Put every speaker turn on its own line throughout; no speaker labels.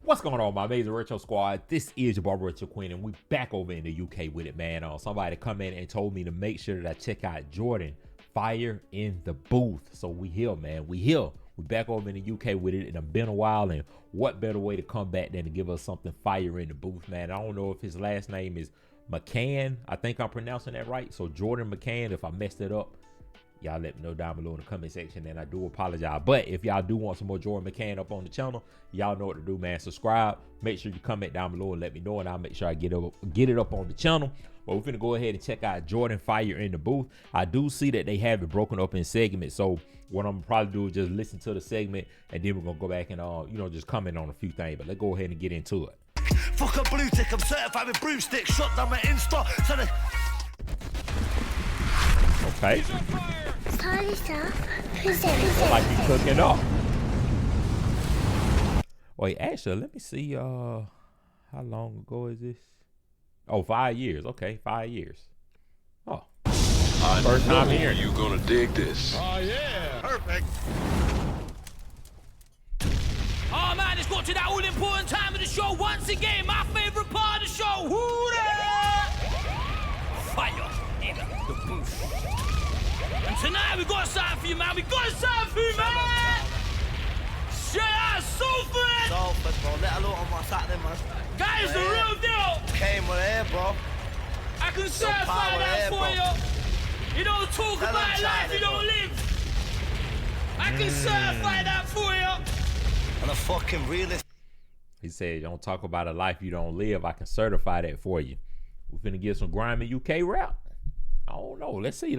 What's going on, my amazing retro squad? This is your barber Retro Quin, and we back over in the UK with it, man. Somebody come in and told me to make sure that I check out Jordan Fire in the Booth. So we here, man. We here. We back over in the UK with it. It's been a while, and what better way to come back than to give us something fire in the booth, man? I don't know if his last name is McCann. I think I'm pronouncing that right. So Jordan McCann, if I messed it up, y'all let me know down below in the comment section, and I do apologize. But if y'all do want some more Jordan McCann up on the channel, y'all know what to do, man. Subscribe, make sure you comment down below and let me know, and I'll make sure I get it up on the channel. But we're finna go ahead and check out Jordan Fire in the Booth. I do see that they have it broken up in segments, so what I'm gonna probably do is just listen to the segment, and then we're gonna go back and just comment on a few things. But let's go ahead and get into it.
Fuck a blue tick, I'm certified with broomstick, shut down my Insta.
Okay. Like he's cooking up. Wait, actually, let me see. How long ago is this? Oh, 5 years. Okay, 5 years. Oh, first time here.
You gonna dig this?
Oh yeah, perfect.
Oh man, it's got to that all important time of the show once again. My favorite part of the show. Who there? Fire in the booth. And tonight we got something for you, man. We got something for you, man. Shout out Salford.
Salford, bro. Let alone on my Saturday, man.
Guys, the real deal.
Came with here, bro.
I can certify that for you. You don't talk about life you don't live. I can certify that for you.
And a fucking realist.
He said, you don't talk about a life you don't live. I can certify that for you. We're finna get some grimy UK rap. I don't know. Let's see.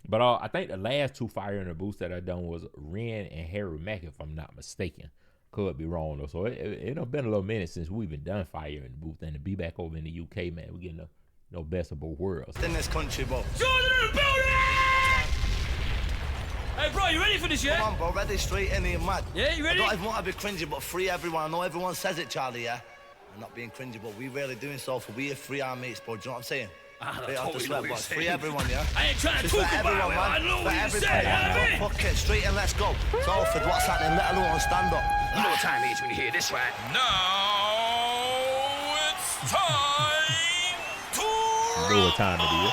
But I think the last two Fire in the Booth that I done was Ren and Harry Mack, if I'm not mistaken. Could be wrong though. So it'll been a little minute since we've been done Fire in the Booth, and to be back over in the UK, man, we're getting the best of both worlds.
In this country, bro.
Jordan in the building! Hey bro, you ready for this, yeah?
Come on, bro, ready, straight in here, mad.
Yeah, you ready?
I don't even want to be cringy, but free everyone. I know everyone says it, Charlie, yeah? I'm not being cringy, but we really doing so for we free our mates, bro. Do you know what I'm saying? Free everyone, yeah?
I ain't trying to talk about it, man. I know what you said, man.
Fuck it, straight and let's go. Salford, what's happening? Let alone stand up.
You know what time it is when you hear this, right?
Now it's time to
You know what time it is.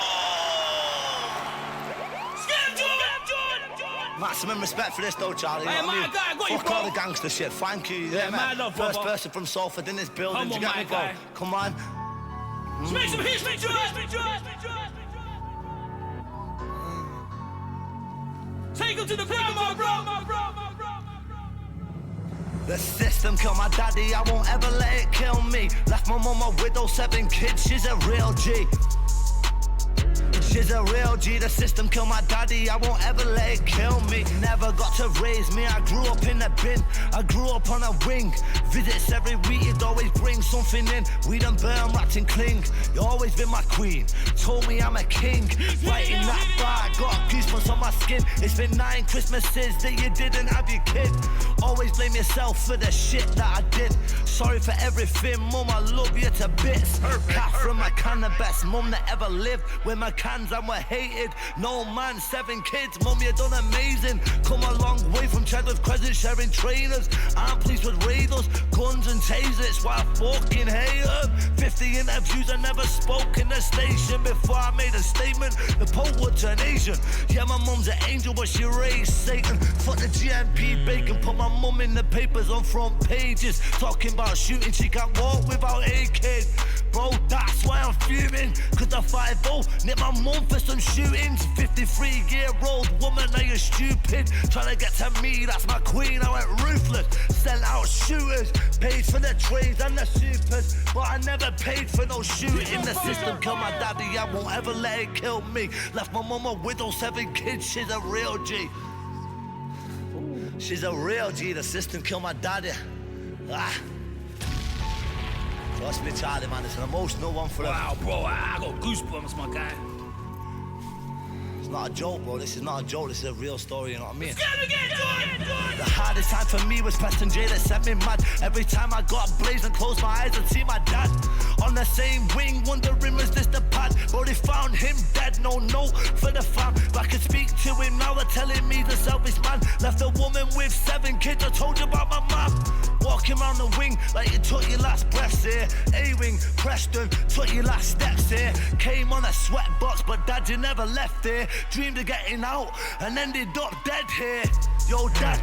Maximum respect for this though, Charlie.
Hey, my guy, I got you,
Fuck
bro.
all the gangster shit. Thank you.
Yeah, man, love,
First
brother.
person from Salford in this building.
Come
Do
on,
you get
my
me, bro?
guy.
Come on.
Let's make some history, Take him to the ground, my bro.
The system killed my daddy, I won't ever let it kill me. Left my mum a widow, 7 kids, she's a real G. She's a real G, the system killed my daddy, I won't ever let it kill me. Never got to raise me, I grew up in a bin, I grew up on a wing. Visits every week, you'd always bring something in. Weed and burn, rat and cling, you always been my queen. Told me I'm a king, right in that bar, got goosebumps on my skin. It's been 9 Christmases that you didn't have your kid. Always blame yourself for the shit that I did. Sorry for everything, mum, I love you to bits. Catherine, my can, the best mum that ever lived. With my cans and we're hated. No man, 7 kids, mum, you done amazing. Come a long way from Chadwick Crescent, sharing trainers. I'm pleased with raiders, guns and tasers, why I fucking hate them. 50 interviews, I never spoke in the station before I made a statement. The Pope would turn Asian. Yeah, my mum's an angel, but she raised Satan. Fuck the GMP bacon, put my mum in the papers on front pages. Talking about shooting, she can't walk without AK. Bro, that's why I'm fuming. Cause the 5-0 nicked my mum for some shootings. 53-year-old woman, now you're stupid. Trying to get to me, that's my queen, I went ruthless. Sell out shooters, paid for the trades and the supers, but I never paid for no shooting. The system killed my daddy, I won't ever let it kill me. Left my mum a widow, 7 kids, she's a real G. She's a real G, the system killed my daddy. Trust me, Charlie, man, it's an emotional one for us.
Wow, bro, I got goosebumps, my guy.
It's not a joke, bro. This is not a joke. This is a real story, you know what I mean?
Jordan.
The hardest time for me was Preston J that sent me mad. Every time I got blazed and closed my eyes and see my dad on the same wing, wondering was this the pad? But they found him dead, no for the fam. But I can speak to him now, they're telling me the selfish man left a woman with 7 kids. I told you about my mom. walking around the wing like you took your last breaths here. A-wing, Preston, took your last steps here. Came on a sweatbox, but dad, you never left there. Dreamed of getting out and ended up dead here. Yo, dad,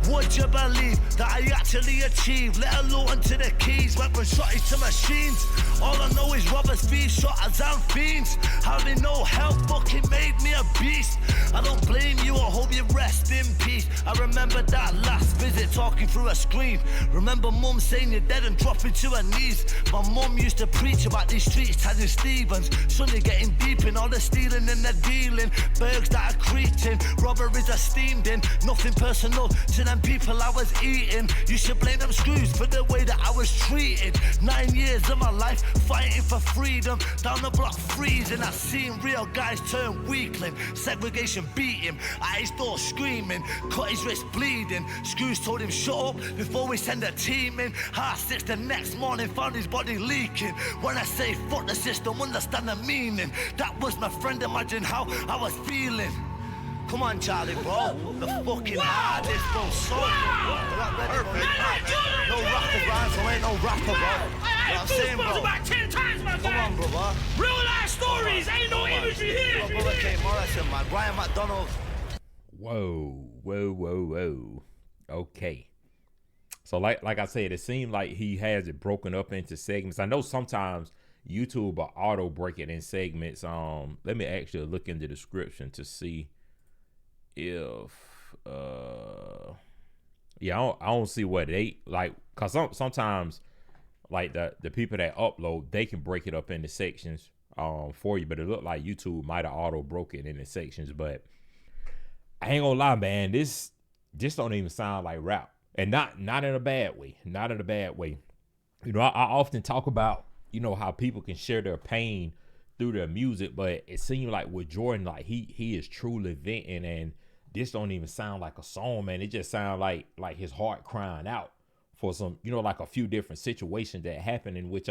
would you believe that I actually achieved? Let alone to the keys, went from shotties to machines. All I know is robbers, thieves, shotters and fiends. Having no help fucking made me a beast. I don't blame you, I hope you rest in peace. I remember that last visit talking through a screen. Remember mum saying you're dead and dropping to her knees. My mum used to preach about these streets, Tanya Stevens. Sonny getting deep in all the stealing and the dealing. Bergs that are creating, robberies are steamed in. Nothing personal to them people I was eating. You should blame them screws for the way that I was treated. 9 years of my life fighting for freedom. Down the block freezing, I've seen real guys turn weakling. Segregation beat him, at his door screaming. Cut his wrist bleeding. Screws told him shut up before we send a team in. 6:30 the next morning found his body leaking. When I say fuck the system, understand the meaning. That was my friend, imagine how I was feeling. Come on, Charlie, bro. The fucking hardest, bro. So no rapper, bro. So ain't no rapper, bro.
I
I'm saying, bro.
about 10 times, my
Come
guy.
on, brother.
Real life stories, ain't no imagery here.
Brother K. Morrison, man. Brian McDonald.
Whoa. Okay. So like I said, it seemed like he has it broken up into segments. I know sometimes YouTube will auto break it in segments. Let me actually look in the description to see if I don't see what they like, cause sometimes like the people that upload, they can break it up into sections for you, but it looked like YouTube might have auto broke it into sections. But I ain't gonna lie, man, this don't even sound like rap, and not in a bad way. You know, I often talk about, you know, how people can share their pain through their music, but it seemed like with Jordan, like he is truly venting, and this don't even sound like a song, man. It just sounds like his heart crying out for some, you know, like a few different situations that happened, in which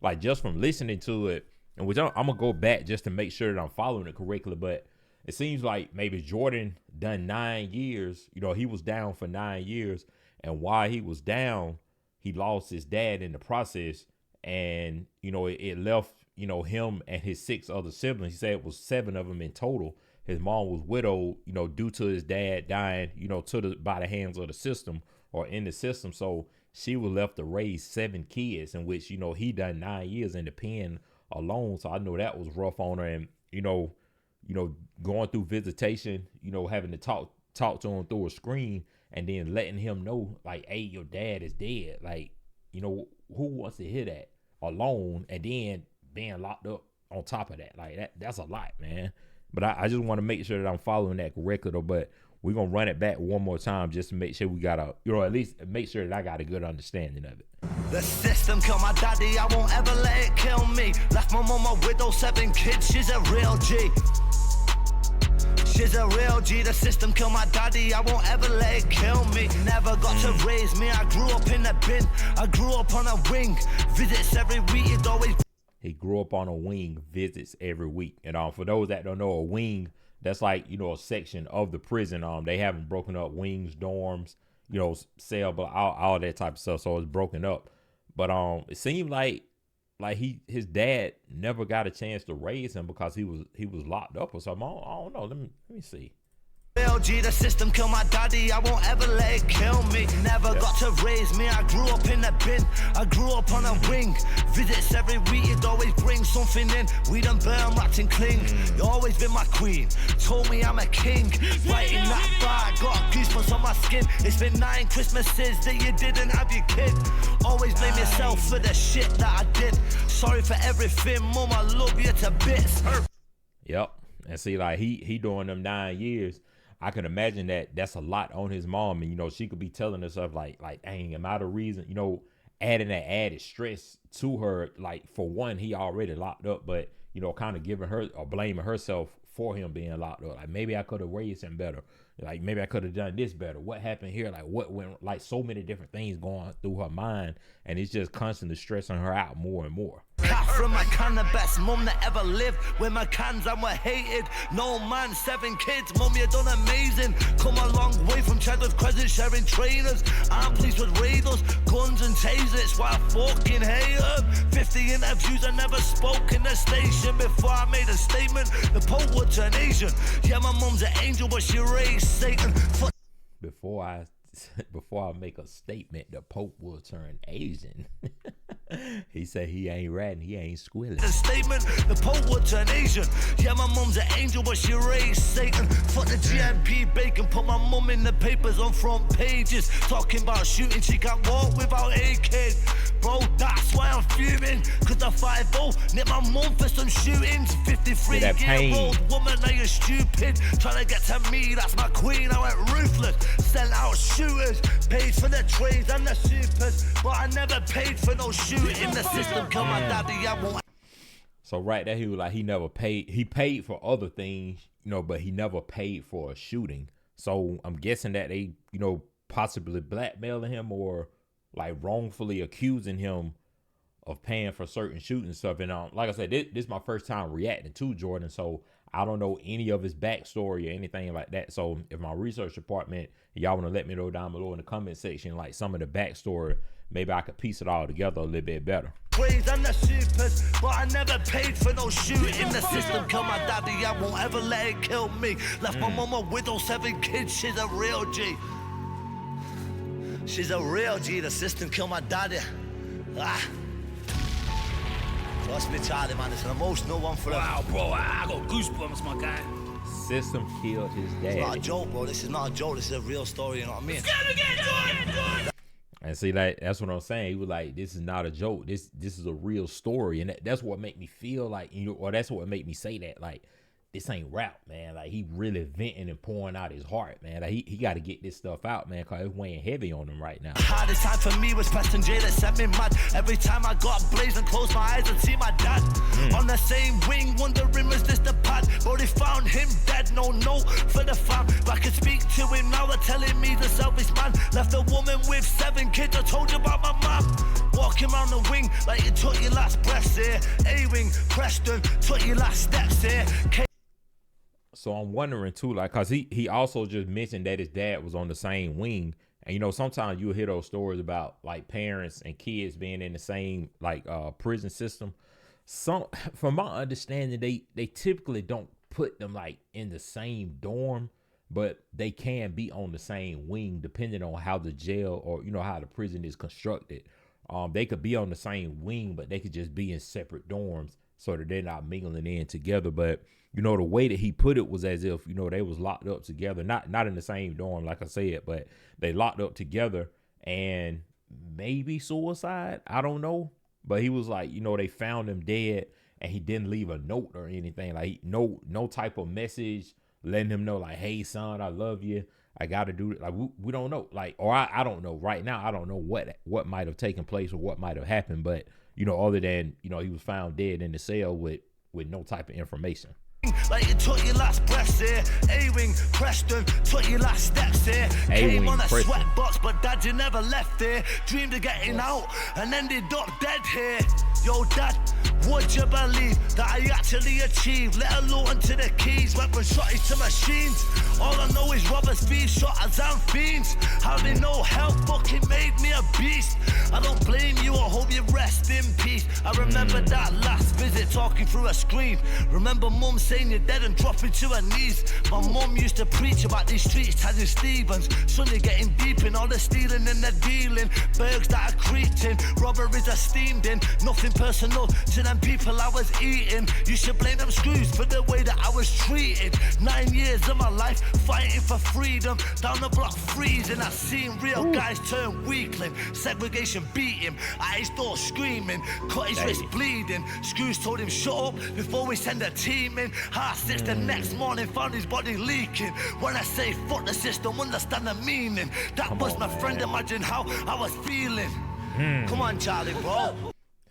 like just from listening to it, and which I'm gonna go back just to make sure that I'm following it correctly, but it seems like maybe Jordan done 9 years. You know, he was down for 9 years, and while he was down, he lost his dad in the process, and you know, it left, you know, him and his 6 other siblings. He said it was 7 of them in total. His mom was widowed, you know, due to his dad dying, you know, by the hands of the system or in the system. So she was left to raise 7 kids, in which, you know, he done 9 years in the pen alone. So I know that was rough on her, and you know, going through visitation, you know, having to talk to him through a screen, and then letting him know like, hey, your dad is dead. Like, you know, who wants to hear that alone, and then being locked up on top of that? Like that's a lot, man. But I just want to make sure that I'm following that correctly, though. But we're going to run it back one more time just to make sure we got at least make sure that I got a good understanding of it.
The system killed my daddy, I won't ever let it kill me. Left my mom a widow, 7 kids, she's a real G. She's a real G, the system killed my daddy, I won't ever let it kill me. Never got to raise me, I grew up in a bin. I grew up on a wing, visits every week, it always...
He grew up on a wing, visits every week. And for those that don't know, a wing, that's like, you know, a section of the prison. They haven't broken up wings, dorms, you know, cell, but all that type of stuff. So it's broken up. But it seemed like his dad never got a chance to raise him because he was locked up or something. I don't know. Let me see.
G, the system killed my daddy, I won't ever let it kill me. Never got to raise me, I grew up in a bin. I grew up on a wing, visits every week, it always brings something in. We done burn, rats and cling. You always been my queen, told me I'm a king. Writing that bar, got goosebumps on my skin. It's been 9 Christmases that you didn't have your kid. Always blame yourself for the shit that I did. Sorry for everything, mom, I love you to bits.
Yep, and see, like he doing them 9 years. I can imagine that's a lot on his mom, and you know, she could be telling herself like, dang, am I the reason? You know, adding that added stress to her. Like, for one, he already locked up, but you know, kind of giving her or blaming herself for him being locked up. Like, maybe I could have raised him better. Like, maybe I could have done this better. What happened here? Like, what went? Like, so many different things going through her mind, and it's just constantly stressing her out more and more.
from my can, the best mum that ever lived. With my cans and we're hated. No man, 7 kids, mum, you done amazing. Come a long way from childhood crescent, sharing trainers. I'm pleased with radars, guns and tasers. Why I fucking hate them. 50 interviews, I never spoke in the station before I made a statement. The Pope would turn Asian. Yeah, my mum's an angel, but she raised Satan.
Before I make a statement, the Pope will turn Asian. He said he ain't ratting, he ain't squilling.
The statement, the Pope would turn Asian. Yeah, my mum's an angel, but she raised Satan. Fuck the GMP bacon, put my mum in the papers on front pages. Talking about shooting, she can't walk without AK. Bro, that's why I'm fuming. Cause the 5-0 nicked my mum for some shootings. 53-year-old woman, now you're stupid. Trying to get to me, that's my queen, I went ruthless. Sent out shooters, paid for the trades and the supers. But I never paid for no shooting. The system killed my daddy, I won't.
So right there, he was like, he never paid. He paid for other things, but he never paid for a shooting. So I'm guessing that they, possibly blackmailing him or like wrongfully accusing him of paying for certain shooting stuff. And like I said, this is my first time reacting to Jordan, so I don't know any of his backstory or anything like that. So if my research department, y'all want to let me know down below in the comment section, like some of the backstory, maybe I could piece it all together a little bit better.
Praise and the supers, but I never paid for no shooting. The system killed my daddy, I won't ever let it kill me. Left my mama with those 7 kids, she's a real G. She's a real G, the system killed my daddy. Trust me, Charlie, man, it's an emotional one for him.
Wow, bro, I got goosebumps, my guy.
System killed his dad.
It's not a joke, bro. This is not a joke. This is a real story, you know what I mean?
And see, that's what I'm saying. He was like, this is not a joke. This is a real story. And that's what made me feel like, or that's what made me say that, like, this ain't rap, man. Like, he really venting and pouring out his heart, man. Like, he got to get this stuff out, man, because it's weighing heavy on him right now.
Hardest time for me was Preston J that sent me mad. Every time I got blazed and closed my eyes and see my dad on the same wing, wondering was this the pad? But they found him dead, no note for the fam. But I can speak to him now, they're telling me the selfish man left a woman with 7 kids. I told you about my mom. Walking around the wing like you took your last breaths here. A-wing, Preston, took your last steps here.
So I'm wondering too, like, cause he also just mentioned that his dad was on the same wing, and sometimes you'll hear those stories about like parents and kids being in the same like prison system. Some, from my understanding, they typically don't put them like in the same dorm, but they can be on the same wing depending on how the jail or how the prison is constructed. They could be on the same wing, but they could just be in separate dorms so that they're not mingling in together. But the way that he put it was as if, they was locked up together, not in the same dorm, like I said, but they locked up together and maybe suicide. I don't know. But he was like, they found him dead and he didn't leave a note or anything. Like no type of message letting him know like, hey son, I love you. I got to do it. Like, we don't know. Like, or I don't know right now. I don't know what might have taken place or what might have happened. But, other than, he was found dead in the cell with no type of information.
Like you took your last breaths here. A-wing, Preston, took your last steps here. Came on a sweat box, but dad, you never left there. Dreamed of getting out and ended up dead here. Yo, dad, would you believe that I actually achieved? Let alone to the keys, went from shotties to machines. All I know is robbers, thieves, shotters and fiends. Having no help fucking made me a beast. I don't blame you, I hope you rest in peace. I remember that last visit talking through a screen. Remember mum saying you're dead and dropping to her knees. My mum used to preach about these streets, Tazzy Stevens. Suddenly getting deep in all the stealing and the dealing. Bergs that are creeping, robberies are steamed in. Nothing personal to them people I was eating. You should blame them screws for the way that I was treated. 9 years of my life fighting for freedom. Down the block freezing, I seen real guys turn weakling. Segregation beat him, at his door screaming. Cut his wrist bleeding. Screws told him shut up before we send a team in. Half 6 the next morning, found his body leaking. When I say fuck the system, understand the meaning. That was my friend, imagine how I was feeling. Come on, Charlie, bro.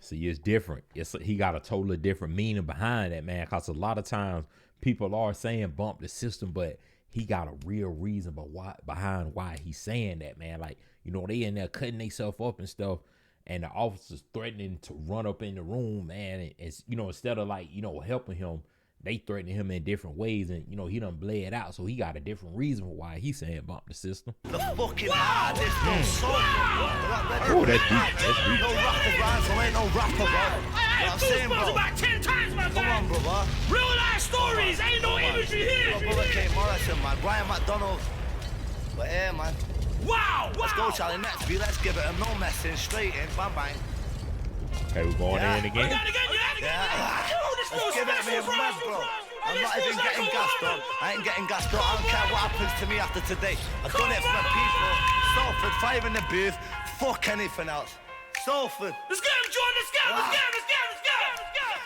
See, it's different. He got a totally different meaning behind that, man. Because a lot of times people are saying bump the system, but he got a real reason behind why he's saying that, man. Like, they in there cutting themselves up and stuff. and the officers threatening to run up in the room, man. And it's, you know, instead of like, you know, helping him, they threatening him in different ways, and you know he done bled out, so he got a different reason for why he's saying bump the system.
The fucking hardest, no soul.
Oh, that's deep. That's deep.
No rapper, bro. So ain't no rapper, bro.
I had goosebumps about 10 times, my
Come
guy.
on, brother.
Real life stories, ain't no imagery here.
Brother K. Morrison, man. Brian McDonald. But yeah, man.
Wow.
Let's go, Charlie. Next beat. Let's give it a no messing. Straight in. Bang, bang.
Okay, we're going in again.
Let's give it me a mad, bro. I'm not even getting gassed up. I ain't getting gassed up. I don't care what happens to me after today. I've done it for the people. Salford, 5 in the booth. Fuck anything else. Salford.
Let's get him, Jordan. Let's get him. Let's get him. Let's get him. Let's get him. Let's get him.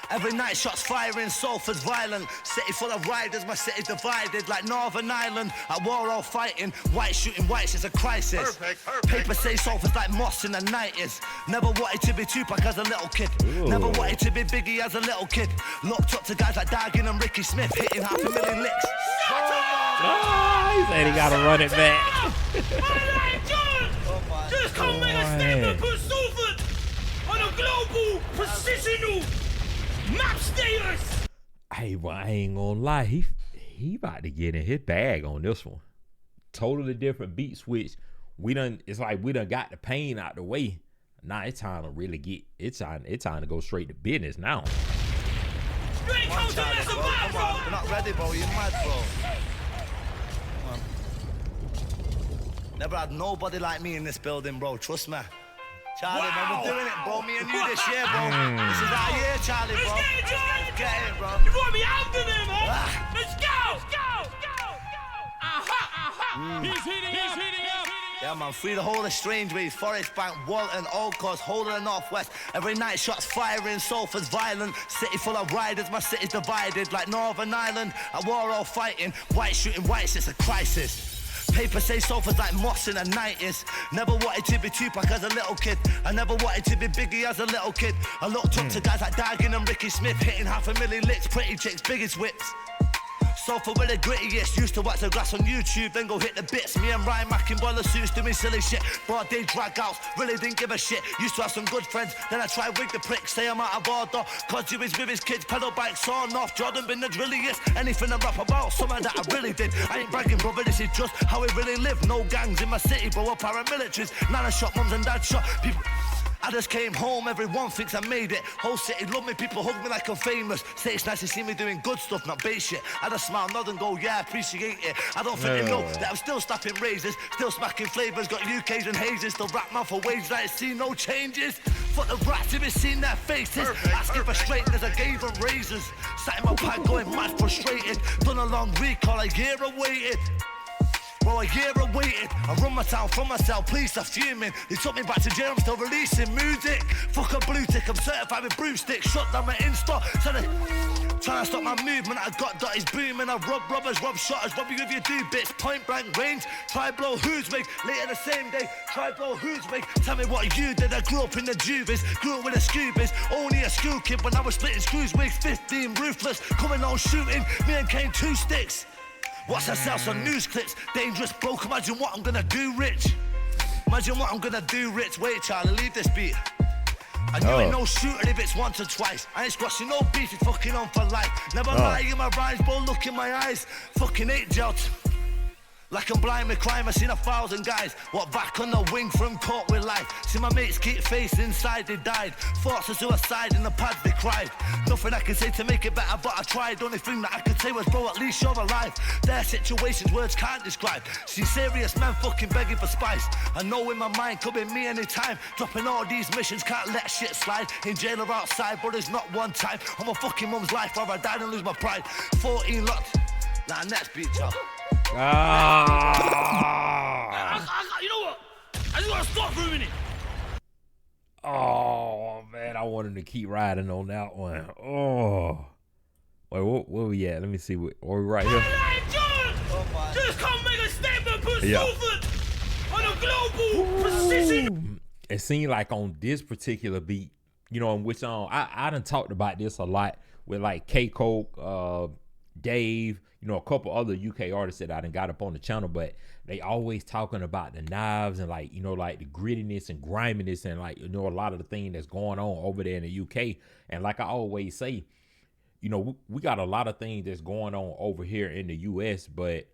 Every night shots firing, Salford's violent. City full of riders, my city divided like Northern Ireland. At war all fighting, white shooting whites, it's a crisis.
Perfect.
Paper say Salford's like Moss in the 90s. Never wanted to be Tupac as a little kid. Never wanted to be Biggie as a little kid. Looked up to guys like Daggin and Ricky Smith, hitting 500,000 licks.
Oh, he said he gotta run it back.
Just come make a statement, put Salford on a global positional map status.
Hey, well, I ain't gonna lie, he about to get in his bag on this one. Totally different beat switch. It's like we done got the pain out the way. Now it's time to really get. It's time to go straight to business now.
You ain't come to mess about, bro.
We're not ready, bro. You're mad, bro. Come on. Never had nobody like me in this building, bro. Trust me. Charlie, man, we're doing it, bro. Me and you this year, bro. This is our year, Charlie, bro.
Let's get it, Jordan.
Let's get it, bro.
You brought me out there, man. Let's go. Let's go. Aha. He's heating up.
Yeah, man, free the whole of Strangeways, Forest Bank, Walton, Old Coast, whole of the Northwest. Every night shots firing, Salford's violent. City full of riders, my city's divided like Northern Ireland. At war all fighting, white shooting whites, it's a crisis. Paper say Salford's like Moss in the 90s. Never wanted to be Tupac as a little kid. I never wanted to be Biggie as a little kid. I looked up to guys like Daggin and Ricky Smith, hitting 500,000 licks, pretty chicks, biggest whips. Salford with the grittiest, used to wax the grass on YouTube, then go hit the bits. Me and Ryan Mack in boiler suits doing silly shit. Broad day drag outs, really didn't give a shit. Used to have some good friends, then I tried wig the prick, say I'm out of order. Cause you was with his kids, pedal bikes sawn off. Jordan been the drilliest, anything I rap about, something that I really did. I ain't bragging, brother, this is just how we really live. No gangs in my city, bro, we're paramilitaries. Nana shot, mums and dad shot, people. I just came home, everyone thinks I made it. Whole city love me, people hug me like I'm famous. Say it's nice to see me doing good stuff, not base shit. I just smile, nod and go, yeah, appreciate it. I don't think they know that I'm still snapping razors, still smacking flavors, got UKs and hazes. Still rap man for wages, I ain't seen no changes. Fuck the rats, if you seen their faces. Asking for straightness, I gave them razors. Sat in my pack going mad frustrated. Done a long recall, a year awaited. Bro, a year awaited. I run my town from myself, police are fuming. They took me back to jail, I'm still releasing music. Fuck a blue tick, I'm certified with broomstick. Shut down my Insta, trying to stop my movement. I got dotties booming. I rob robbers, rob shotters, rob you if you do bits. Point blank range, try blow who's wig. Later the same day, try blow who's wig. Tell me what you did. I grew up in the juvies, grew up with the scoobies. Only a school kid when I was splitting screws wigs. 15, ruthless, coming on shooting. Me and Kane 2 sticks. Watch ourselves on news clips. Dangerous bloke, imagine what I'm gonna do, Rich. Imagine what I'm gonna do, Rich. Wait, Charlie, leave this beat. I knew ain't no shooter if it's once or twice. I ain't squashing no beef, it's fucking on for life. Never lie in my rhymes, bro, look in my eyes. Fucking hate gelt. Like I'm blind with crime, I seen 1,000 guys walk back on the wing from court with life. See my mates keep face inside, they died. Thoughts of suicide in the pads they cried. Nothing I can say to make it better, but I tried. Only thing that I could say was, bro, at least you're alive. Their situations words can't describe. See serious men fucking begging for spice. I know in my mind could be me anytime. Dropping all these missions, can't let shit slide. In jail or outside, but it's not one time. On my fucking mum's life, or I died and lose my pride. 14 locked. Nah, next beat, y'all.
You know what? I just gotta stop ruining it.
Oh man, I wanted to keep riding on that one. Oh, wait, where we at? Let me see. Where we right here?
Just come make a statement, put Salford on a global position.
It seemed like on this particular beat, you know, in which I done talked about this a lot with like K Coke, Dave, you know, a couple other UK artists that I done got up on the channel, but they always talking about the knives and like, you know, like the grittiness and griminess and like, you know, a lot of the thing that's going on over there in the UK. And like I always say, you know, we got a lot of things that's going on over here in the US, but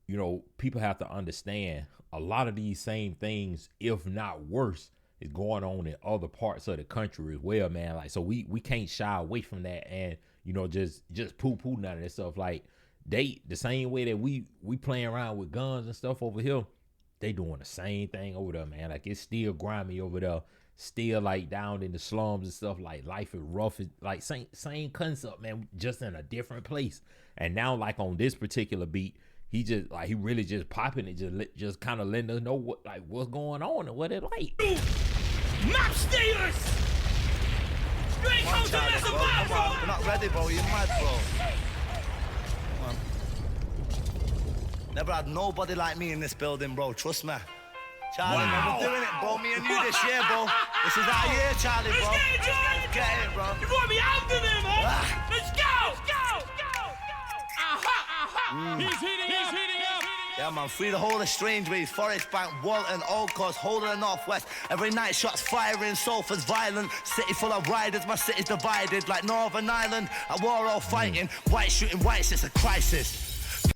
you know, people have to understand a lot of these same things, if not worse, is going on in other parts of the country as well, man. Like, so we can't shy away from that and, you know, just poo-poo none of that stuff. Like, they, the same way that we playing around with guns and stuff over here, they doing the same thing over there, man. Like, it's still grimy over there, still like down in the slums and stuff. Like, life is rough. It's like same concept, man, just in a different place. And now, like on this particular beat, he just like, he really just popping it, just kind of letting us know what, like, what's going on and what it like.
Map status! You ain't come to mess about, bro!
We're not ready, bro. You're mad, bro. Come on. Never had nobody like me in this building, bro. Trust me. Charlie, man, we're doing it, bro. Me and you this year, bro. This is our year, Charlie, bro.
Let's
get it, bro.
You want me out there, man? Let's go! He's heating up!
Yeah, man, free the whole of Strangeways, Forest Bank, Walton, Old Coast, whole of the Northwest. Every night shots firing, Salford's violent. City full of riders, my city's divided. Like Northern Ireland, at war all fighting. White shooting whites, it's a crisis.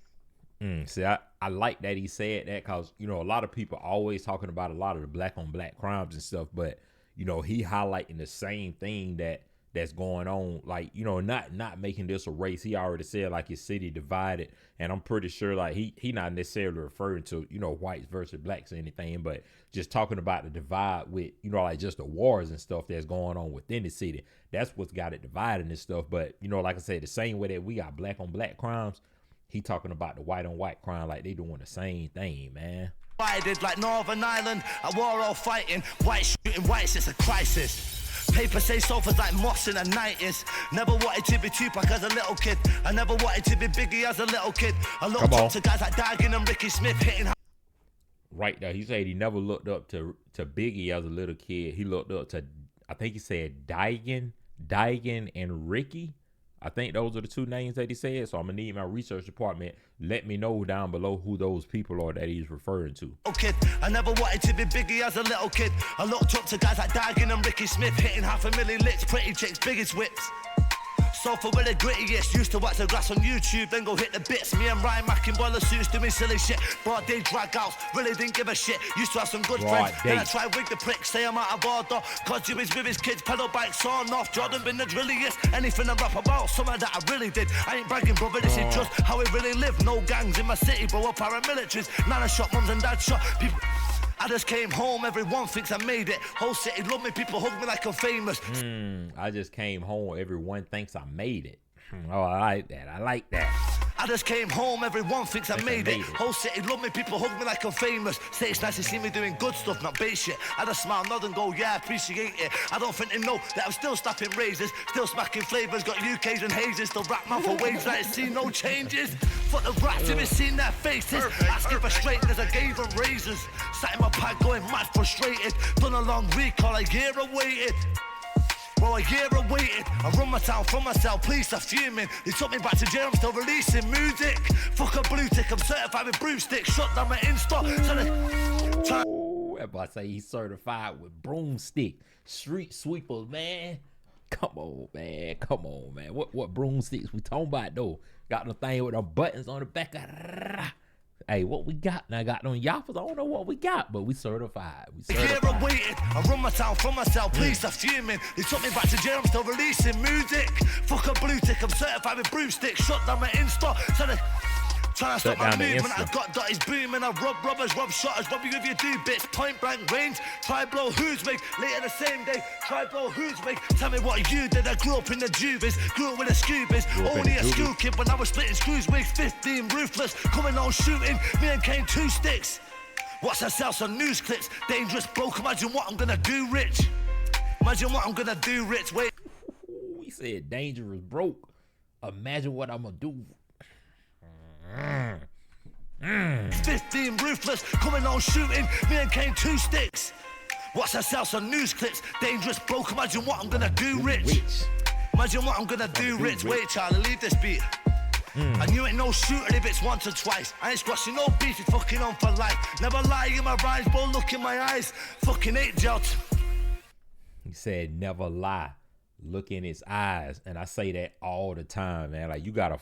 See, I like that he said that, because, you know, a lot of people always talking about a lot of the black on black crimes and stuff, but, you know, he highlighting the same thing that's going on, like, you know, not making this a race. He already said like his city divided, and I'm pretty sure like he not necessarily referring to, you know, whites versus blacks or anything, but just talking about the divide with, you know, like just the wars and stuff that's going on within the city. That's what's got it divided and stuff. But, you know, like I said, the same way that we got black on black crimes, he talking about the white on white crime, like they doing the same thing, man.
Divided like Northern Ireland, at war all fighting. White shooting whites, it's a crisis. Paper say Salford's like moss in the 90s. Never wanted to be Tupac as a little kid. I never wanted to be Biggie as a little kid. I looked up to guys like Dagan and Ricky Smith hitting.
Right there, he said he never looked up to Biggie as a little kid. He looked up to, I think he said Dagan and Ricky. I think those are the two names that he said. So I'm gonna need my research department. Let me know down below who those people are that he's referring to.
Kid, I never wanted to be Biggie as a little kid. I looked up to guys like Dagan and Ricky Smith hitting 500,000 licks, pretty chicks, biggest whips. Salford with the grittiest, used to watch the grass on YouTube, then go hit the bits. Me and Ryan Mack in boiler suits doing silly shit. Broad day drag outs, really didn't give a shit. Used to have some good friends, then I tried wig the prick, say I'm out of order. Cause you is with his kids, pedal bikes sawn off. Jordan been the drilliest, anything I rap about, some of that I really did. I ain't bragging, brother, this is just how we really live. No gangs in my city, but we're paramilitaries. Nana shot, mums and dad shot people. I just came home, everyone thinks I made it. Whole city love me, people hug me like I'm famous.
I just came home, everyone thinks I made it. Oh, I like that. I like that.
I just came home, everyone thinks I made it. Whole city love me, people hug me like I'm famous. Say it's nice to see me doing good stuff, not base shit. I just smile, nod and go, yeah, appreciate it. I don't think they know that I'm still snapping razors, still smacking flavors, got UKs and hazes. Still rap man for waves, like see no changes. Fuck the rats, if it's seen their faces. Asking for straightness, I gave them razors. Sat in my pad going mad frustrated. Done a long recall, a year awaited. Bro, a year awaited. I run my town from myself, police are fuming. They took me back to jail, I'm still releasing music. Fuck a blue tick, I'm certified with broomstick. Shut down my Insta.
That boy say he's certified with broomstick. Street sweepers, man. Come on, man. Come on, man. What broomsticks we talking about, though? Got the thing with the buttons on the back. Hey, what we got? Now I got them yappers. I don't know what we got, but we certified. We certified.
A year awaited. I run my town from myself. Police are fuming. They took me back to jail. I'm still releasing music. Fuck a blue tick. I'm certified with broomstick. Shut down my Insta. Trying to stop my movement, I got dotties booming. I rob robbers, rob shotters, rob you if you do bits. Point blank range, try blow who's wig. Later the same day, try blow who's wig. Tell me what you did. I grew up in the juvies, grew up with the scoobies. Only a school kid when I was splitting screws wigs. 15 ruthless, coming on shooting. Me and Kane 2 sticks. Watch I sell some news clips. Dangerous broke. Imagine what I'm gonna do, Rich. Imagine what I'm gonna do, Rich. Wait.
He said dangerous broke. Imagine what I'm gonna do.
15 ruthless, coming on shooting. Me and Kane 2 sticks. Watch I sell some news clips. Dangerous broke. Imagine what I'm gonna do, Rich. Imagine what I'm gonna do, Rich. Wait, Charlie, leave this beat. And you ain't no shooter if it's once or twice. I ain't squashing no beef, it's fucking on for life. Never lie in my rhymes, bro, look in my eyes. Fucking hate jelt.
He said, never lie, look in his eyes. And I say that all the time, man. Like, you got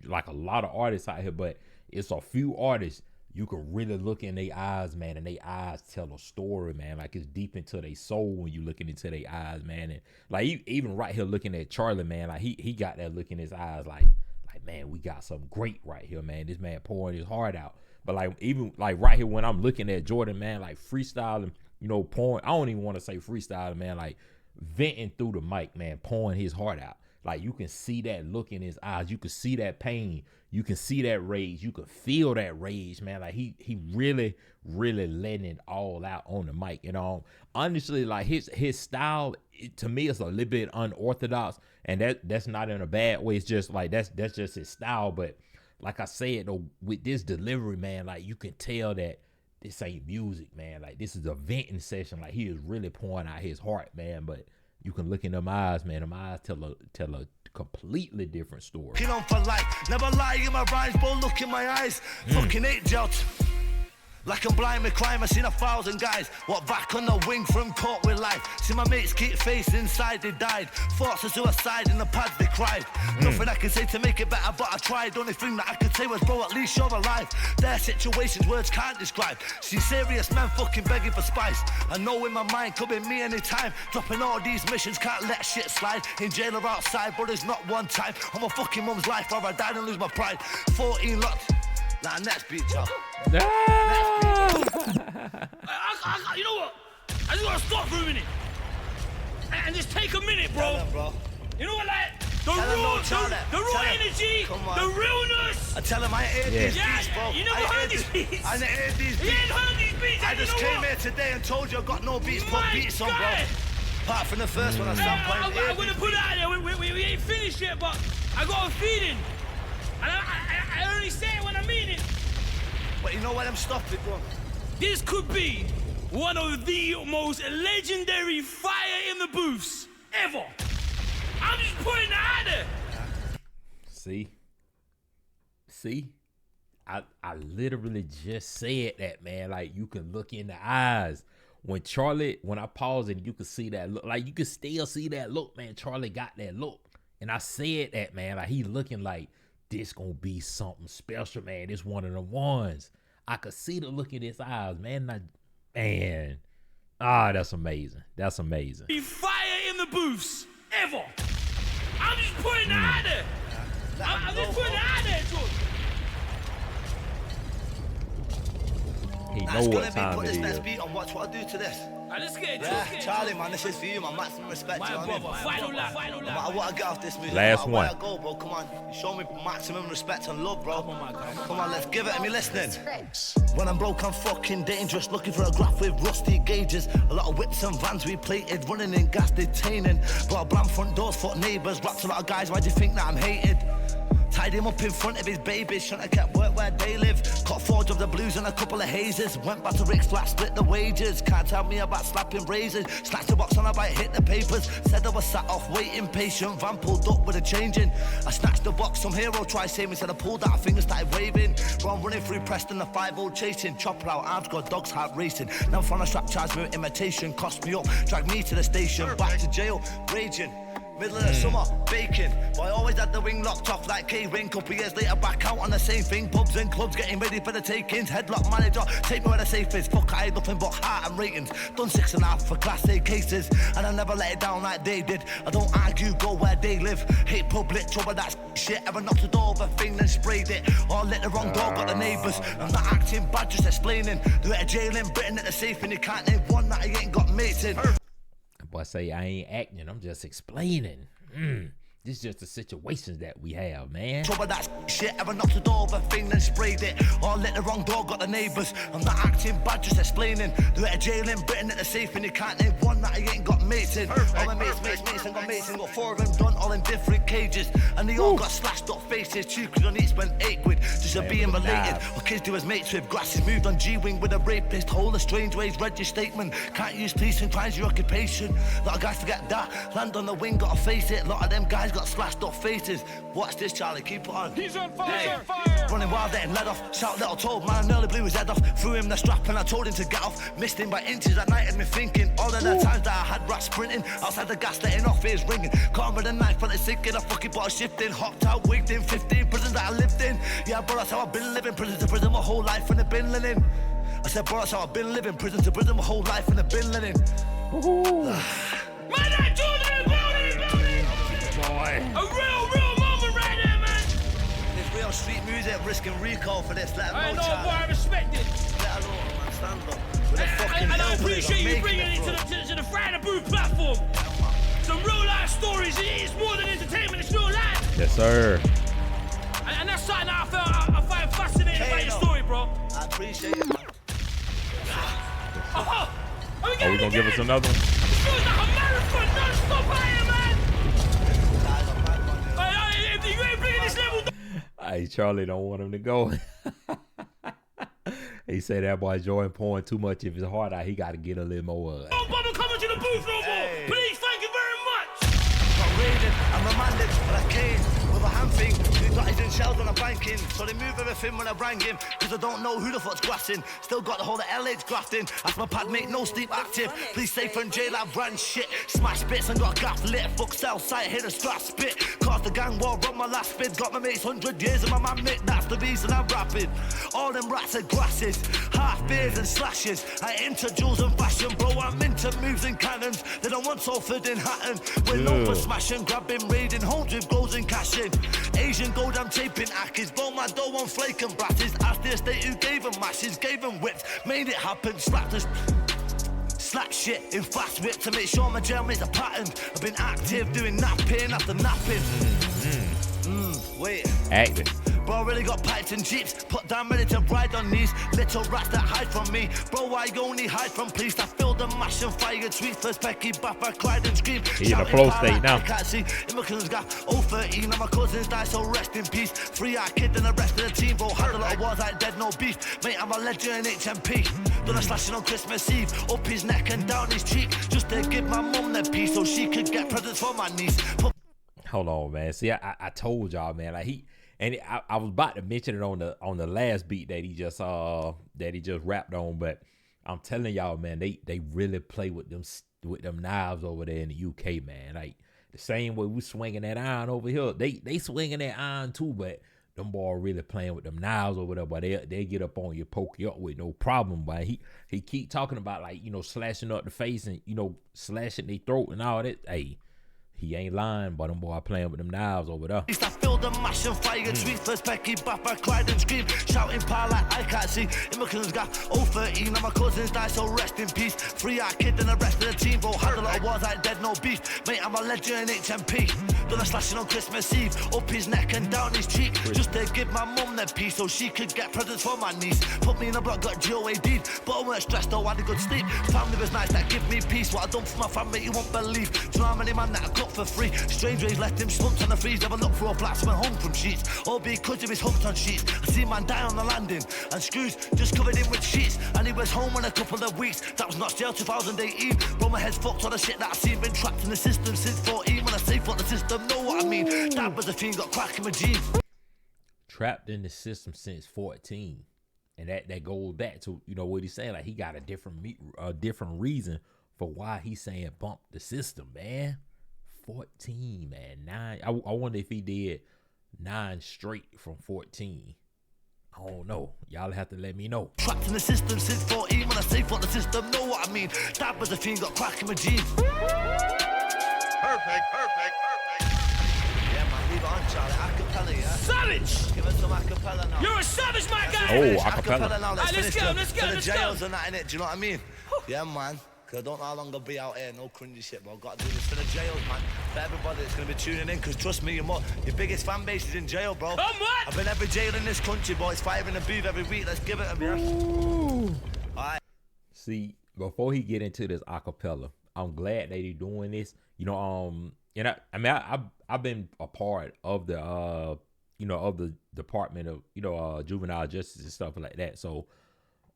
like a lot of artists out here, but it's a few artists you can really look in their eyes, man, and their eyes tell a story, man. Like, it's deep into their soul when you looking into their eyes, man. And like, even right here looking at Charlie, man, like he got that look in his eyes, like man, we got something great right here, man. This man pouring his heart out. But like, even like right here when I'm looking at Jordan, man, like freestyling, you know, pouring, I don't even want to say freestyling, man, like venting through the mic, man, pouring his heart out. Like, you can see that look in his eyes. You can see that pain. You can see that rage. You can feel that rage, man. Like, he really, really letting it all out on the mic. You know, honestly, like his style, to me, is a little bit unorthodox, and that's not in a bad way. It's just like that's just his style. But like I said, though, with this delivery, man, like, you can tell that this ain't music, man. Like, this is a venting session. Like, he is really pouring out his heart, man. But you can look in them eyes, man. Them eyes tell a completely different story.
Fucking on for life. Never lie in my rhymes, bro, look in my eyes. Fucking hate jelt. Like I'm blind with crime, I seen 1,000 guys walk back on the wing from court with life. See my mates keep face inside, they died. Thoughts of suicide in the pads, they cried. Nothing I can say to make it better, but I tried. Only thing that I could say was, bro, at least you're alive. Their situations words can't describe. See serious men fucking begging for spice. I know in my mind could be me anytime. Dropping all these missions, can't let shit slide. In jail or outside, but it's not one time. On my fucking mum's life, or I died and lose my pride. 14 locked. Nah, next beat, y'all.
You know what? I just gotta stop for a minute and just take a minute, bro. You know what, like the raw energy, the realness.
I tell him I ain't heard these beats, bro.
You never heard these beats.
I ain't heard these beats.
You ain't heard these beats.
I just came here today and told you I got no beats, put beats on, bro. Apart from the first one, at some point.
I'm gonna put it out there. We ain't finished yet, but I got a feeling, and I only say it when I mean it.
But you know what? I'm stopping, bro.
This could be one of the most legendary fire in the booths ever. I'm just putting that out there.
See? I literally just said that, man. Like, you can look in the eyes. When I pause and you can see that look, like, you can still see that look, man. Charlie got that look. And I said that, man. Like, he looking like, this gonna be something special, man. This one of the ones. I could see the look in his eyes, man. That's amazing. That's amazing.
Be fire in the booths ever. I'm just putting that out there. I'm just putting that out there, George.
He know what time
put
it
this
is.
next beat on. Watch what I do to this.
Let's get it.
Yeah, Charlie, man, this is for you, man. Maximum respect.
My
you know
brother,
what
final lap.
I mean? I want to get off this music.
Last one.
I go, bro. Come on, you show me maximum respect and love, bro.
Oh my God.
Come on, let's give it. Are me listening? When I'm broke, I'm fucking dangerous. Looking for a graph with rusty gauges. A lot of whips and vans we plated, running in gas detaining. Got a bland front doors, fuck neighbours. Rapped a lot of guys. Why do you think that I'm hated? Tied him up in front of his babies, trying to get work where they live. Got 4 jobs of blues and a couple of hazes. Went back to Rick's flat, split the wages. Can't tell me about slapping razors. Snatched the box on a bite, hit the papers. Said I was sat off waiting, patient. Van pulled up with a change in. I snatched the box, some hero tried saving me. Said I pulled out, fingers started waving. Bro, I'm running through Preston, the 5-0 chasing. Chopper out, arms got dogs heart racing. Now from a strap, charge me with imitation. Cost me up, dragged me to the station. Back to jail, raging. Middle of the summer, baking. Boy, always had the wing locked off like K-Ring. Couple years later, back out on the same thing. Pubs and clubs getting ready for the take-ins. Headlock manager, take me where the safe is. Fuck, I had nothing but heart and ratings. Done 6.5 for class A cases, and I never let it down like they did. I don't argue, go where they live. Hate public trouble, that's shit. Ever knocked the door of a thing, then sprayed it. Or lit the wrong door, got the neighbours. I'm not acting bad, just explaining. They're at a jail in Britain at the safe, and you can't name one that I ain't got mates in.
Boy, say I ain't acting, I'm just explaining. This is just the situations that we have, man.
Trouble that shit, ever knocked the door of a thing, then sprayed it. Or lit the wrong door, got the neighbours. I'm not acting bad, just explaining. They're at a jail in Britain at the safe, and you can't name one that I ain't got mates in. All my mates, and got mates in. Got 4 of them done, all in different cages. And they all got slashed up faces. 2 quid on each, spent 8 quid. Just for being related. What kids do as mates with. Glasses moved on G-Wing with a rapist. Whole of strange ways, read your statement. Can't use police and crimes, your occupation. Lot of guys forget that. Land on the wing, gotta face it. Lot of them guys got slashed off faces. Watch this, Charlie, keep it on.
He's on fire.
Hey.
He's on fire.
Running wild, getting led off. Shout little told, man, I nearly blew his head off. Threw him the strap and I told him to get off. Missed him by inches that night, had me thinking. All of the times that I had rats sprinting. Outside the gas, letting off, ears ringing. Caught him with a knife, but it's sinking. I fucking bought a shifting. Hopped out, wigged in 15 prisons that I lived in. Yeah, bro, that's how I've been living. Prison to prison my whole life and I've been linen. I said, bro, that's how I've been living. Prison to prison my whole life and I've been linen.
Man, that Jordan,
Boy.
a real moment right there, man.
It's real street music, risking recall for this. Let
I
him
know,
know,
boy,
Charlie.
I respect it.
Let alone, man, stand up. With a fucking
And I
elbow,
appreciate you
making
bringing it
bro.
to the Friday Booth platform. Some real life stories. It's more than entertainment, it's real life.
Yes, sir.
And that's something I find fascinating about your story, bro.
I appreciate it, man.
Oh, are we
Are we gonna give us another one?
It feels like a marathon, non-stop here, man. If you ain't bringing this level,
Hey, Charlie don't want him to go. He said that boy Jordan pouring too much. If it's hard out, he got to get a little more.
don't bother coming to the booth no more.
Hey.
Please, thank you very much.
Got raided, I'm remanded, but I came with a hand thing. We got his in shells when I'm banking. So they move everything when I rang him. Cause I don't know who the fuck's grassing. Still got the whole of LH grafting. Ask my pad mate, no sleep active. Please stay from jail, I ran shit. Smash bits and got gaff lit. Fuck cell site, hit a strap spit. Caused the gang war, run my last bid. Got my mates 100 years and my man Mick. That's the reason I'm rapping. All them rats are grasses. Half beers and slashes. I into jewels and fashion, bro. I'm into moves and cannons. They don't want Salford in Hatton. We're known for smashing, grabbing, raiding homes with goals and cashing. Asian gold, I'm taping ackies. Blow my dough on flake and brasses. Ask the estate who gave them mashes, gave them whips, made it happen. Slapped us. Slap shit in fast whip to make sure my gel makes a pattern. I've been active doing napping after napping. Wait.
Acting.
Bro, really got pipes and jeeps. Put down ready to ride on these little rats that hide from me. Bro, I only hide from police. I feel the mash and fire tweets. First Becky, Bap, I cried and screamed.
He in a flow state now.
I can't see. In my cousin's got 013 and my cousins die, so rest in peace. Free our kid and the rest of the team. Bro, had a lot of wars like dead, no beef. Mate, I'm a legend in HMP. Done a slashing on Christmas Eve. Up his neck and down his cheek. Just to give my mum the peace so she could get presents for my niece.
Hold on, man. See, I told y'all, man. Like I was about to mention it on the last beat that he just rapped on, but I'm telling y'all, man, they really play with them knives over there in the UK, man. Like the same way we swinging that iron over here, they swinging that iron too, but them boys really playing with them knives over there. But they get up on you, poke you up with no problem. But he keep talking about, like, you know, slashing up the face and, you know, slashing their throat and all that. Hey, he ain't lying, but them boy playing with them knives over there.
I feel the mash and fire tweet. First Becky, Bap, I cried and screamed. Shouting power like I can't see. In my cousin's got 013 and my cousins die, so rest in peace. Free our kid and the rest of the team. Bro, had a lot of wars like dead, no beef. Mate, I'm a legend in HMP. Done a slashing on Christmas Eve. Up his neck and down his cheek. Just to give my mum the peace so she could get presents for my niece. Put me in a block, got GOA deed. But I weren't stressed though, I had a good sleep. Family was nice, that give me peace. What I done for my family, you won't believe. Do you know how many man that I got for free? Strange ways left him slumped on the freeze. Never looked for a blacks went home from sheets. All because he was hooked on sheets. I see man die on the landing. And screws just covered in with sheets. And he was home in a couple of weeks. That was not jail 2018. Bro, my head's fucked on the shit that I seen. Been trapped in the system since 14. When I say fuck the system, know what I mean. Dad was a fiend, got crack in my jeans.
Trapped in the system since 14. And that goes back to, you know, what he's saying. Like, he got a different reason for why he's saying bump the system, man. 14, man. 9. I wonder if he did 9 straight from 14. I don't know. Y'all have to let me know.
Trapped in the system since 14. When I say fuck the system, know what I mean. Dad was a fiend, got crack in my jeans.
Perfect.
Yeah, man, leave it on, Charlie. Acappella, yeah?
Savage!
Give us some acappella now.
You're a savage, my guy.
Oh, acappella.
Now,
Alright, let's go, let's go,
For the
let's go.
jails and that, innit? Do you know what I mean? Yeah, man. Cause I don't know how long I'll be out here, no cringy shit, but I've got to do this for the jails, man. For everybody that's gonna be tuning in, cause trust me, your biggest fan base is in jail, bro.
Come on!
I've been every jail in this country, boys. 5 in the booth every week. Let's give it a yeah. Alright.
See, before he get into this acapella, I'm glad that he's doing this. You know, and I've been a part of the you know, of the Department of, you know, juvenile justice and stuff like that. So,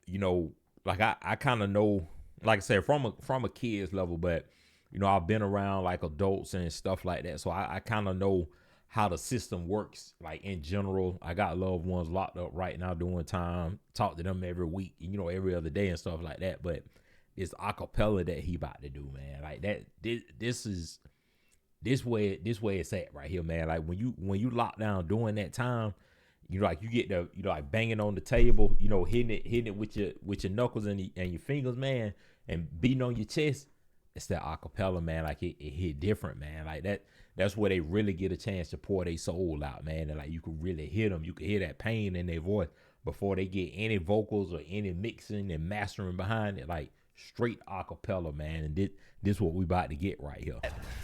you know, like I kind of know, like I said, from a kid's level, but you know, I've been around like adults and stuff like that. So I kind of know how the system works, like in general. I got loved ones locked up right now doing time. Talk to them every week, you know, every other day and stuff like that. But this acapella that he about to do, man, like that, this way it's at right here, man. Like when you lock down doing that time, you know, like you get the, you know, like banging on the table, you know, hitting it with your knuckles and your fingers, man, and beating on your chest. It's that acapella, man. Like it hit different, man. Like that's where they really get a chance to pour their soul out, man. And like you can really hear them. You can hear that pain in their voice before they get any vocals or any mixing and mastering behind it. Like straight acapella, man. And this what we about to get right here.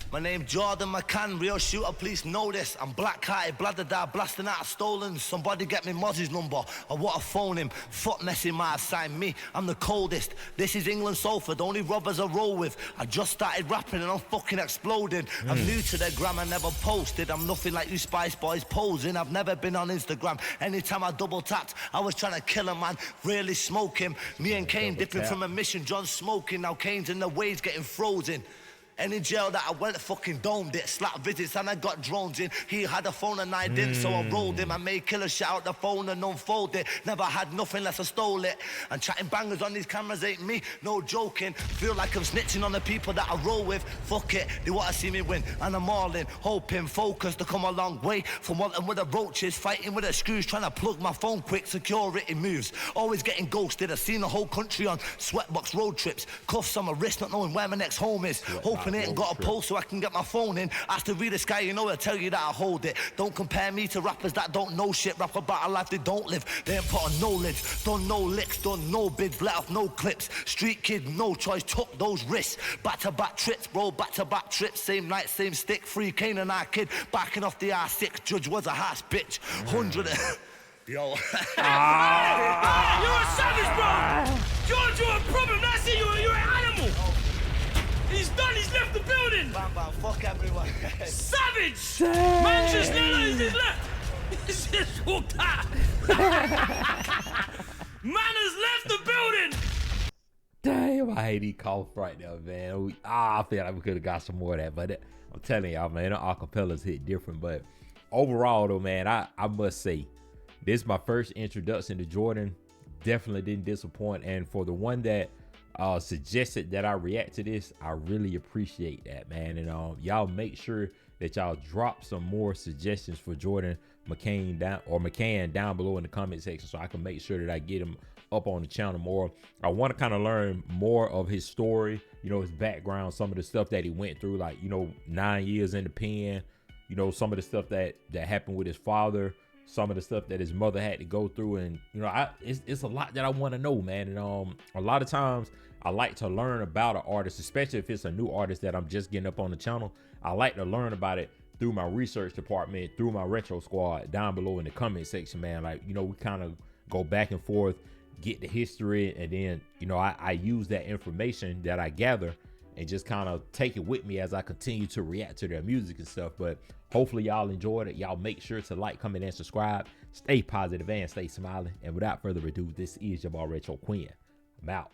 My name Jordan McCann, real shooter, please know this. I'm black-hearted, bladder blasting out stolen. Somebody get me Mozzie's number, I want to phone him. Fuck messy might have signed me, I'm the coldest. This is England Salford, only robbers I roll with. I just started rapping and I'm fucking exploding. I'm new to the gram, I never posted. I'm nothing like you Spice Boys posing. I've never been on Instagram. Anytime I double tapped, I was trying to kill a man, really smoke him. Me and Kane dipping from a mission, John smoking. Now Kane's in the waves getting frozen. Any jail that I went, fucking domed it. Slap visits and I got drones in. He had a phone and I didn't, so I rolled him. I made killers shout out the phone and unfold it. Never had nothing less I stole it. And chatting bangers on these cameras ain't me, no joking. Feel like I'm snitching on the people that I roll with. Fuck it, they want to see me win. And I'm all in, hoping, focused to come a long way. From wanting with the roaches, fighting with the screws, trying to plug my phone quick, security moves. Always getting ghosted, I've seen the whole country on sweatbox road trips. Cuffs on my wrist, not knowing where my next home is. Hoping it ain't got a pulse so I can get my phone in. Ask to read the sky, you know I'll tell you that I hold it. Don't compare me to rappers that don't know shit. Rap about a life they don't live. They ain't put on no lids, done no licks, done no bids, let off no clips. Street kid, no choice, took those risks. Back-to-back trips, bro, back-to-back trips. Same night, same stick, free Kane and our kid. Backing off the R6, judge was a harsh bitch. 100 Yo.
You're a savage, bro! George, you're a problem, that's it, you're an animal! He's done, he's left the building!
Bam, bam, fuck everyone.
Savage! Man just he's left! He's just walked out! Man has left the building!
Damn, I hate he cough right now, man. I feel like we could have got some more of that, but I'm telling y'all, man, the acapellas hit different. But overall, though, man, I must say, this is my first introduction to Jordan. Definitely didn't disappoint. And for the one that suggested that I react to this, I really appreciate that, man. And y'all make sure that y'all drop some more suggestions for Jordan McCain down below in the comment section, so I can make sure that I get him up on the channel more. I want to kind of learn more of his story, you know, his background, some of the stuff that he went through, like, you know, 9 years in the pen, you know, some of the stuff that happened with his father, some of the stuff that his mother had to go through. And, you know, it's a lot that I want to know, man. And a lot of times I like to learn about an artist, especially if it's a new artist that I'm just getting up on the channel. I like to learn about it through my research department, through my retro squad down below in the comment section, man. Like, you know, we kind of go back and forth, get the history, and then, you know, I use that information that I gather and just kind of take it with me as I continue to react to their music and stuff. But hopefully y'all enjoyed it. Y'all make sure to like, comment, and subscribe. Stay positive and stay smiling. And without further ado, this is your boy Retro Quin. I'm out.